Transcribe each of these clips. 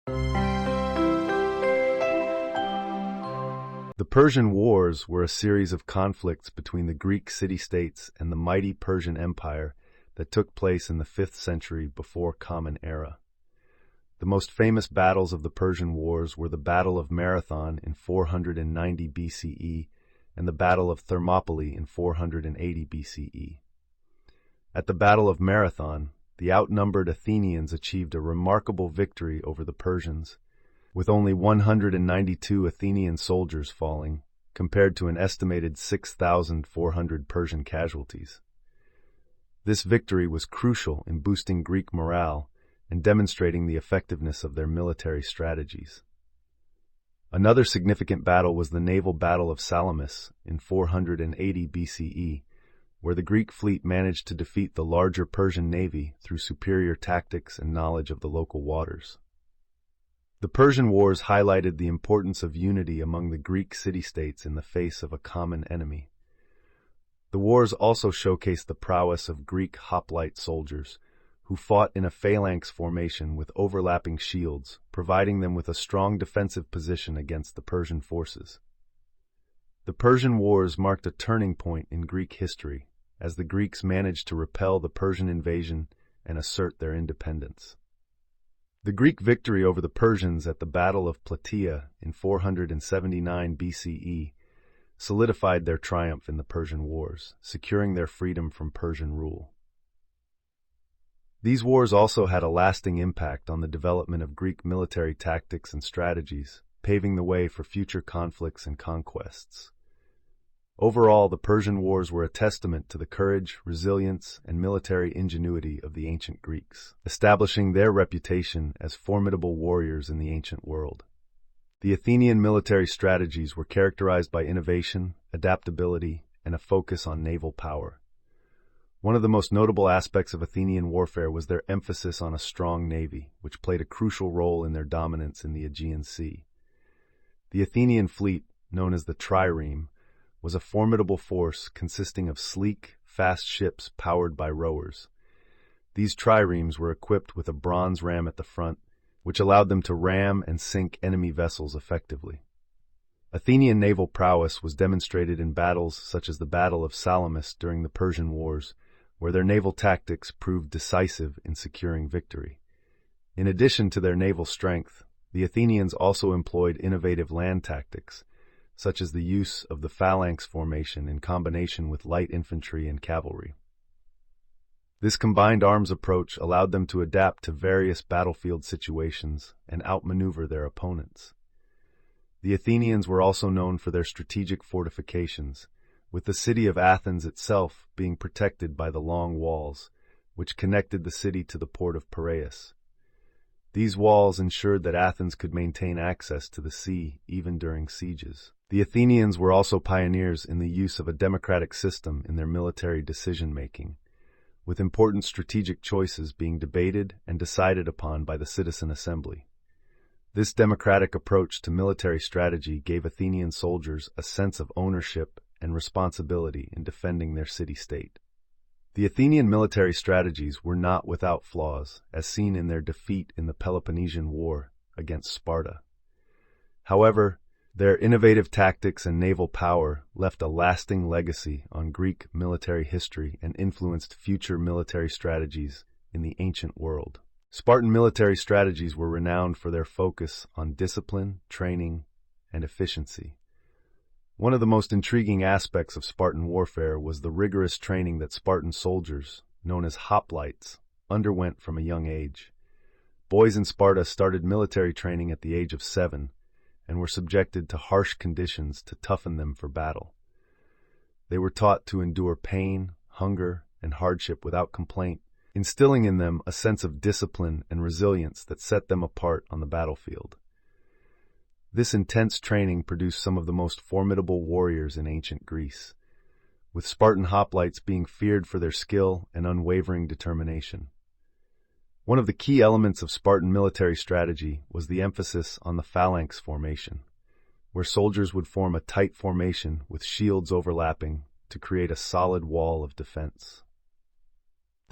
The Persian Wars were a series of conflicts between the Greek city-states and the mighty Persian Empire that took place in the 5th century before Common Era. The most famous battles of the Persian Wars were the Battle of Marathon in 490 BCE and the Battle of Thermopylae in 480 BCE. At the Battle of Marathon, the outnumbered Athenians achieved a remarkable victory over the Persians, with only 192 Athenian soldiers falling, compared to an estimated 6,400 Persian casualties. This victory was crucial in boosting Greek morale and demonstrating the effectiveness of their military strategies. Another significant battle was the naval Battle of Salamis in 480 BCE, where the Greek fleet managed to defeat the larger Persian navy through superior tactics and knowledge of the local waters. The Persian Wars highlighted the importance of unity among the Greek city-states in the face of a common enemy. The wars also showcased the prowess of Greek hoplite soldiers, who fought in a phalanx formation with overlapping shields, providing them with a strong defensive position against the Persian forces. The Persian Wars marked a turning point in Greek history, as the Greeks managed to repel the Persian invasion and assert their independence. The Greek victory over the Persians at the Battle of Plataea in 479 BCE solidified their triumph in the Persian Wars, securing their freedom from Persian rule. These wars also had a lasting impact on the development of Greek military tactics and strategies, paving the way for future conflicts and conquests. Overall, the Persian Wars were a testament to the courage, resilience, and military ingenuity of the ancient Greeks, establishing their reputation as formidable warriors in the ancient world. The Athenian military strategies were characterized by innovation, adaptability, and a focus on naval power. One of the most notable aspects of Athenian warfare was their emphasis on a strong navy, which played a crucial role in their dominance in the Aegean Sea. The Athenian fleet, known as the trireme, was a formidable force consisting of sleek, fast ships powered by rowers. These triremes were equipped with a bronze ram at the front, which allowed them to ram and sink enemy vessels effectively. Athenian naval prowess was demonstrated in battles such as the Battle of Salamis during the Persian Wars, where their naval tactics proved decisive in securing victory. In addition to their naval strength, the Athenians also employed innovative land tactics, such as the use of the phalanx formation in combination with light infantry and cavalry. This combined arms approach allowed them to adapt to various battlefield situations and outmaneuver their opponents. The Athenians were also known for their strategic fortifications, with the city of Athens itself being protected by the long walls, which connected the city to the port of Piraeus. These walls ensured that Athens could maintain access to the sea even during sieges. The Athenians were also pioneers in the use of a democratic system in their military decision-making, with important strategic choices being debated and decided upon by the citizen assembly. This democratic approach to military strategy gave Athenian soldiers a sense of ownership and responsibility in defending their city-state. The Athenian military strategies were not without flaws, as seen in their defeat in the Peloponnesian War against Sparta. However, their innovative tactics and naval power left a lasting legacy on Greek military history and influenced future military strategies in the ancient world. Spartan military strategies were renowned for their focus on discipline, training, and efficiency. One of the most intriguing aspects of Spartan warfare was the rigorous training that Spartan soldiers, known as hoplites, underwent from a young age. Boys in Sparta started military training at the age of 7 and were subjected to harsh conditions to toughen them for battle. They were taught to endure pain, hunger, and hardship without complaint, instilling in them a sense of discipline and resilience that set them apart on the battlefield. This intense training produced some of the most formidable warriors in ancient Greece, with Spartan hoplites being feared for their skill and unwavering determination. One of the key elements of Spartan military strategy was the emphasis on the phalanx formation, where soldiers would form a tight formation with shields overlapping to create a solid wall of defense.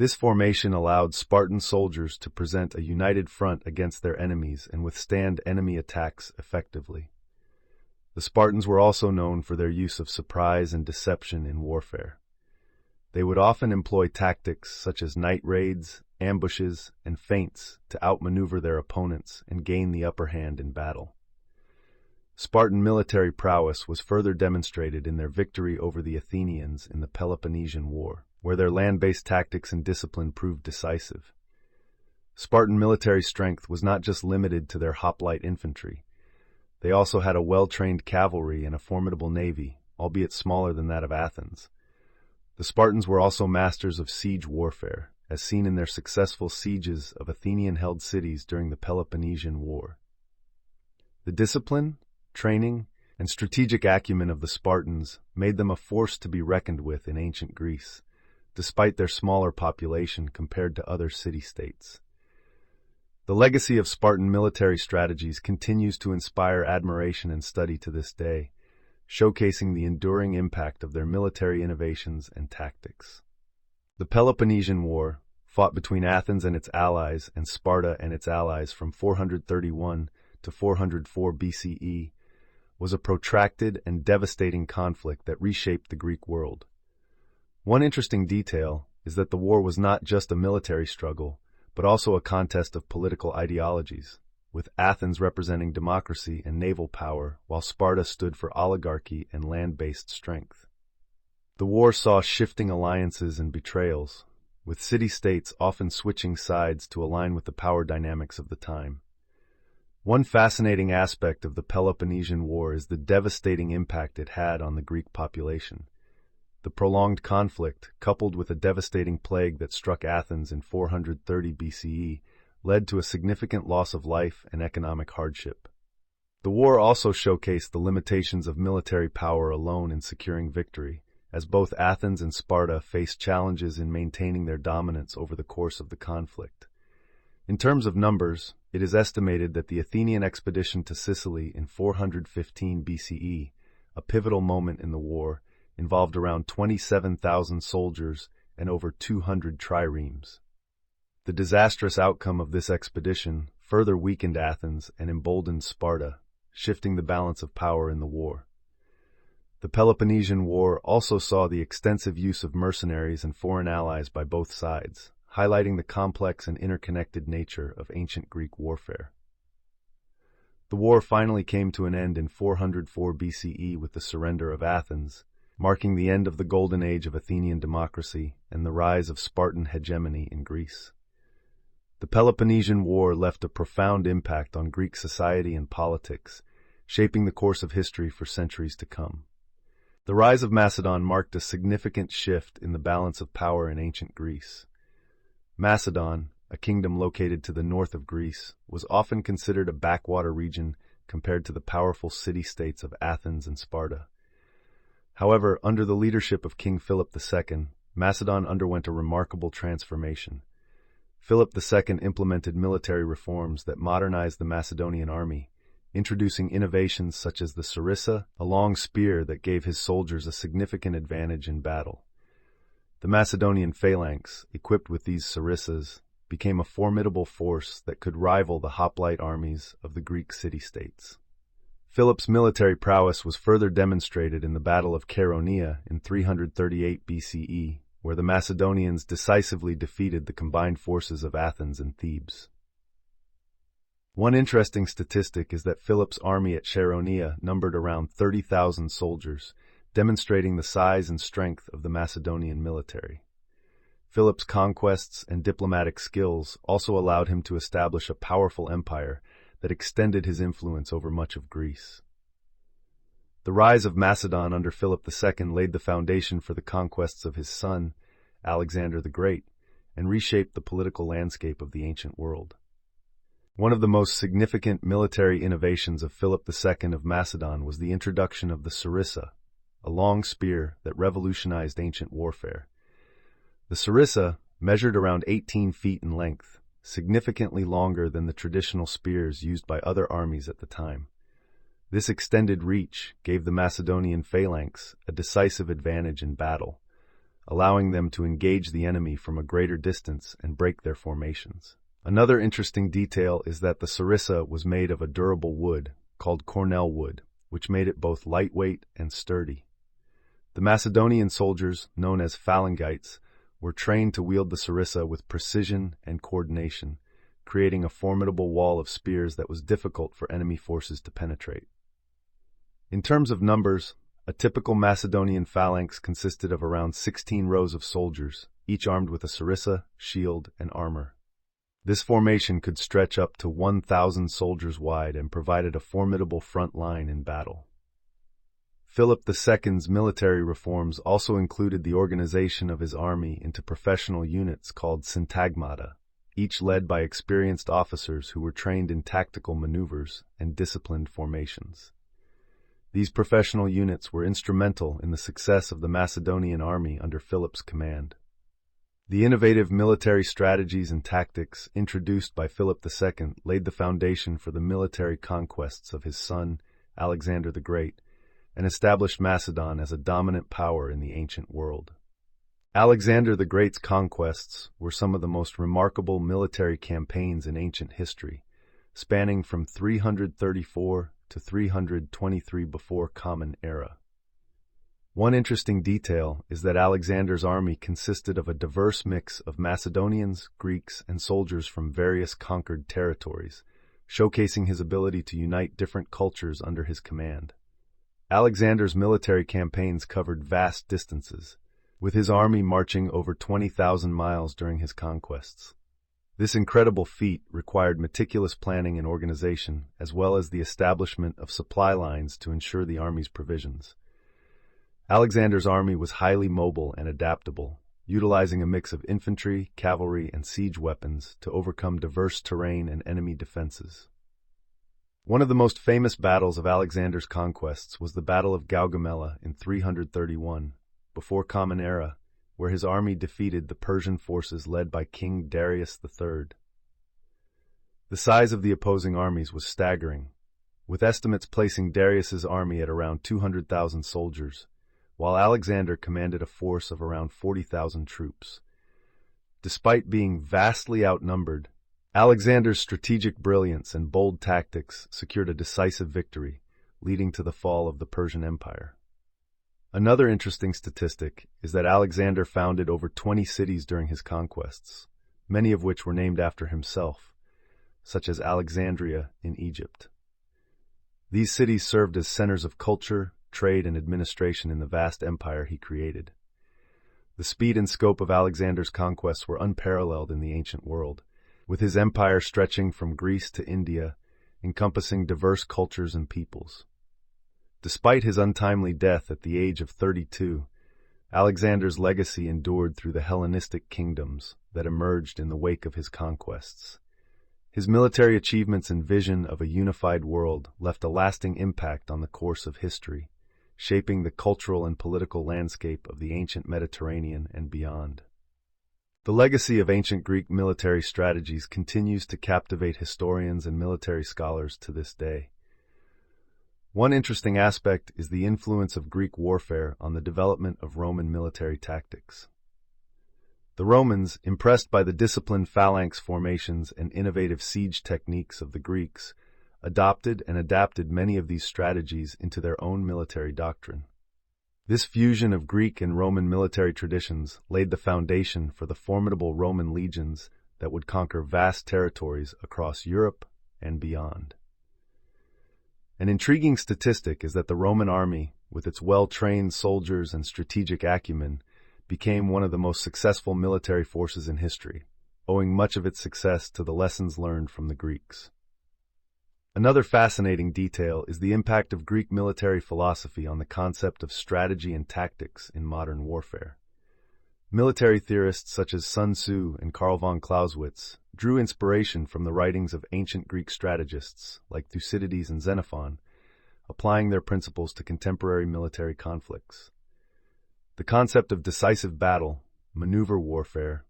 This formation allowed Spartan soldiers to present a united front against their enemies and withstand enemy attacks effectively. The Spartans were also known for their use of surprise and deception in warfare. They would often employ tactics such as night raids, ambushes, and feints to outmaneuver their opponents and gain the upper hand in battle. Spartan military prowess was further demonstrated in their victory over the Athenians in the Peloponnesian War, where their land-based tactics and discipline proved decisive. Spartan military strength was not just limited to their hoplite infantry. They also had a well-trained cavalry and a formidable navy, albeit smaller than that of Athens. The Spartans were also masters of siege warfare, as seen in their successful sieges of Athenian-held cities during the Peloponnesian War. The discipline, training, and strategic acumen of the Spartans made them a force to be reckoned with in ancient Greece, despite their smaller population compared to other city-states. The legacy of Spartan military strategies continues to inspire admiration and study to this day, showcasing the enduring impact of their military innovations and tactics. The Peloponnesian War, fought between Athens and its allies and Sparta and its allies from 431 to 404 BCE, was a protracted and devastating conflict that reshaped the Greek world. One interesting detail is that the war was not just a military struggle, but also a contest of political ideologies, with Athens representing democracy and naval power, while Sparta stood for oligarchy and land-based strength. The war saw shifting alliances and betrayals, with city-states often switching sides to align with the power dynamics of the time. One fascinating aspect of the Peloponnesian War is the devastating impact it had on the Greek population. The prolonged conflict, coupled with a devastating plague that struck Athens in 430 BCE, led to a significant loss of life and economic hardship. The war also showcased the limitations of military power alone in securing victory, as both Athens and Sparta faced challenges in maintaining their dominance over the course of the conflict. In terms of numbers, it is estimated that the Athenian expedition to Sicily in 415 BCE, a pivotal moment in the war, involved around 27,000 soldiers and over 200 triremes. The disastrous outcome of this expedition further weakened Athens and emboldened Sparta, shifting the balance of power in the war. The Peloponnesian War also saw the extensive use of mercenaries and foreign allies by both sides, highlighting the complex and interconnected nature of ancient Greek warfare. The war finally came to an end in 404 BCE with the surrender of Athens, marking the end of the golden age of Athenian democracy and the rise of Spartan hegemony in Greece. The Peloponnesian War left a profound impact on Greek society and politics, shaping the course of history for centuries to come. The rise of Macedon marked a significant shift in the balance of power in ancient Greece. Macedon, a kingdom located to the north of Greece, was often considered a backwater region compared to the powerful city-states of Athens and Sparta. However, under the leadership of King Philip II, Macedon underwent a remarkable transformation. Philip II implemented military reforms that modernized the Macedonian army, introducing innovations such as the sarissa, a long spear that gave his soldiers a significant advantage in battle. The Macedonian phalanx, equipped with these sarissas, became a formidable force that could rival the hoplite armies of the Greek city-states. Philip's military prowess was further demonstrated in the Battle of Chaeronea in 338 BCE, where the Macedonians decisively defeated the combined forces of Athens and Thebes. One interesting statistic is that Philip's army at Chaeronea numbered around 30,000 soldiers, demonstrating the size and strength of the Macedonian military. Philip's conquests and diplomatic skills also allowed him to establish a powerful empire that extended his influence over much of Greece. The rise of Macedon under Philip II laid the foundation for the conquests of his son, Alexander the Great, and reshaped the political landscape of the ancient world. One of the most significant military innovations of Philip II of Macedon was the introduction of the sarissa, a long spear that revolutionized ancient warfare. The sarissa measured around 18 feet in length, significantly longer than the traditional spears used by other armies at the time. This extended reach gave the Macedonian phalanx a decisive advantage in battle, allowing them to engage the enemy from a greater distance and break their formations. Another interesting detail is that the sarissa was made of a durable wood called cornel wood, which made it both lightweight and sturdy. The Macedonian soldiers, known as phalangites, were trained to wield the sarissa with precision and coordination, creating a formidable wall of spears that was difficult for enemy forces to penetrate. In terms of numbers, a typical Macedonian phalanx consisted of around 16 rows of soldiers, each armed with a sarissa, shield, and armor. This formation could stretch up to 1,000 soldiers wide and provided a formidable front line in battle. Philip II's military reforms also included the organization of his army into professional units called syntagmata, each led by experienced officers who were trained in tactical maneuvers and disciplined formations. These professional units were instrumental in the success of the Macedonian army under Philip's command. The innovative military strategies and tactics introduced by Philip II laid the foundation for the military conquests of his son, Alexander the Great, and established Macedon as a dominant power in the ancient world. Alexander the Great's conquests were some of the most remarkable military campaigns in ancient history, spanning from 334 to 323 before Common Era. One interesting detail is that Alexander's army consisted of a diverse mix of Macedonians, Greeks, and soldiers from various conquered territories, showcasing his ability to unite different cultures under his command. Alexander's military campaigns covered vast distances, with his army marching over 20,000 miles during his conquests. This incredible feat required meticulous planning and organization, as well as the establishment of supply lines to ensure the army's provisions. Alexander's army was highly mobile and adaptable, utilizing a mix of infantry, cavalry, and siege weapons to overcome diverse terrain and enemy defenses. One of the most famous battles of Alexander's conquests was the Battle of Gaugamela in 331, before Common Era, where his army defeated the Persian forces led by King Darius III. The size of the opposing armies was staggering, with estimates placing Darius's army at around 200,000 soldiers, while Alexander commanded a force of around 40,000 troops. Despite being vastly outnumbered, Alexander's strategic brilliance and bold tactics secured a decisive victory, leading to the fall of the Persian Empire. Another interesting statistic is that Alexander founded over 20 cities during his conquests, many of which were named after himself, such as Alexandria in Egypt. These cities served as centers of culture, trade, and administration in the vast empire he created. The speed and scope of Alexander's conquests were unparalleled in the ancient world, with his empire stretching from Greece to India, encompassing diverse cultures and peoples. Despite his untimely death at the age of 32, Alexander's legacy endured through the Hellenistic kingdoms that emerged in the wake of his conquests. His military achievements and vision of a unified world left a lasting impact on the course of history, shaping the cultural and political landscape of the ancient Mediterranean and beyond. The legacy of ancient Greek military strategies continues to captivate historians and military scholars to this day. One interesting aspect is the influence of Greek warfare on the development of Roman military tactics. The Romans, impressed by the disciplined phalanx formations and innovative siege techniques of the Greeks, adopted and adapted many of these strategies into their own military doctrine. This fusion of Greek and Roman military traditions laid the foundation for the formidable Roman legions that would conquer vast territories across Europe and beyond. An intriguing statistic is that the Roman army, with its well-trained soldiers and strategic acumen, became one of the most successful military forces in history, owing much of its success to the lessons learned from the Greeks. Another fascinating detail is the impact of Greek military philosophy on the concept of strategy and tactics in modern warfare. Military theorists such as Sun Tzu and Karl von Clausewitz drew inspiration from the writings of ancient Greek strategists like Thucydides and Xenophon, applying their principles to contemporary military conflicts. The concept of decisive battle, maneuver warfare,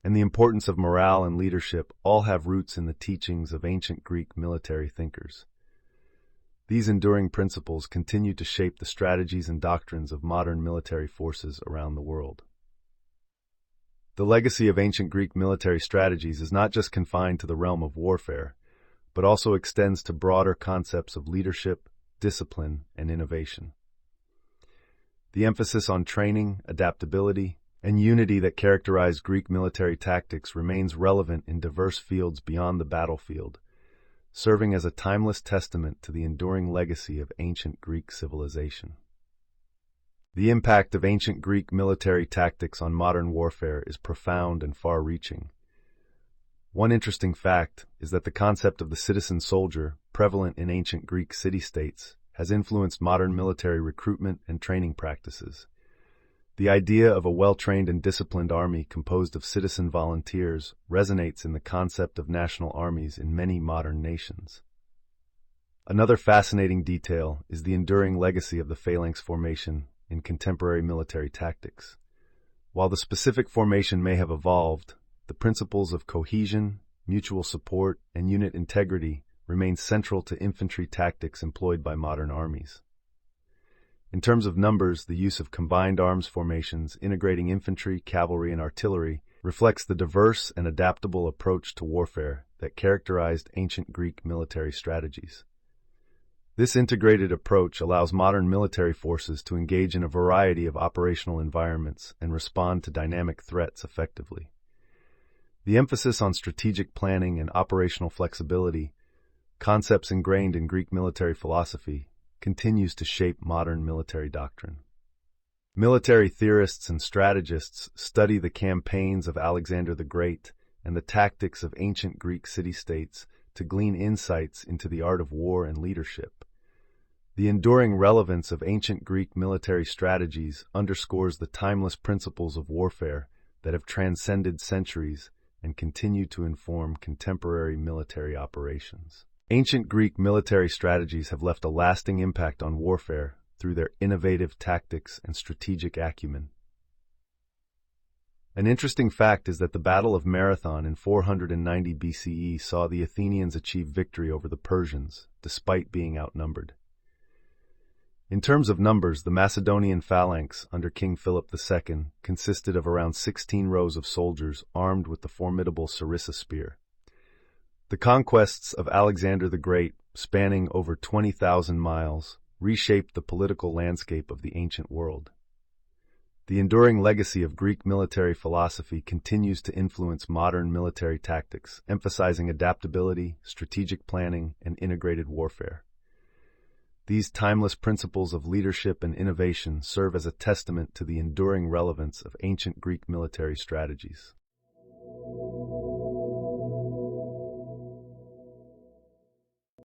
and the importance of morale and leadership all have roots in the teachings of ancient Greek military thinkers. These enduring principles continue to shape the strategies and doctrines of modern military forces around the world. The legacy of ancient Greek military strategies is not just confined to the realm of warfare, but also extends to broader concepts of leadership, discipline, and innovation. The emphasis on training, adaptability, and unity that characterized Greek military tactics remains relevant in diverse fields beyond the battlefield, serving as a timeless testament to the enduring legacy of ancient Greek civilization. The impact of ancient Greek military tactics on modern warfare is profound and far-reaching. One interesting fact is that the concept of the citizen soldier, prevalent in ancient Greek city-states, has influenced modern military recruitment and training practices. The idea of a well-trained and disciplined army composed of citizen volunteers resonates in the concept of national armies in many modern nations. Another fascinating detail is the enduring legacy of the phalanx formation in contemporary military tactics. While the specific formation may have evolved, the principles of cohesion, mutual support, and unit integrity remain central to infantry tactics employed by modern armies. In terms of numbers, the use of combined arms formations integrating infantry, cavalry, and artillery reflects the diverse and adaptable approach to warfare that characterized ancient Greek military strategies. This integrated approach allows modern military forces to engage in a variety of operational environments and respond to dynamic threats effectively. The emphasis on strategic planning and operational flexibility, concepts ingrained in Greek military philosophy, continues to shape modern military doctrine. Military theorists and strategists study the campaigns of Alexander the Great and the tactics of ancient Greek city-states to glean insights into the art of war and leadership. The enduring relevance of ancient Greek military strategies underscores the timeless principles of warfare that have transcended centuries and continue to inform contemporary military operations. Ancient Greek military strategies have left a lasting impact on warfare through their innovative tactics and strategic acumen. An interesting fact is that the Battle of Marathon in 490 BCE saw the Athenians achieve victory over the Persians, despite being outnumbered. In terms of numbers, the Macedonian phalanx under King Philip II consisted of around 16 rows of soldiers armed with the formidable Sarissa spear. The conquests of Alexander the Great, spanning over 20,000 miles, reshaped the political landscape of the ancient world. The enduring legacy of Greek military philosophy continues to influence modern military tactics, emphasizing adaptability, strategic planning, and integrated warfare. These timeless principles of leadership and innovation serve as a testament to the enduring relevance of ancient Greek military strategies.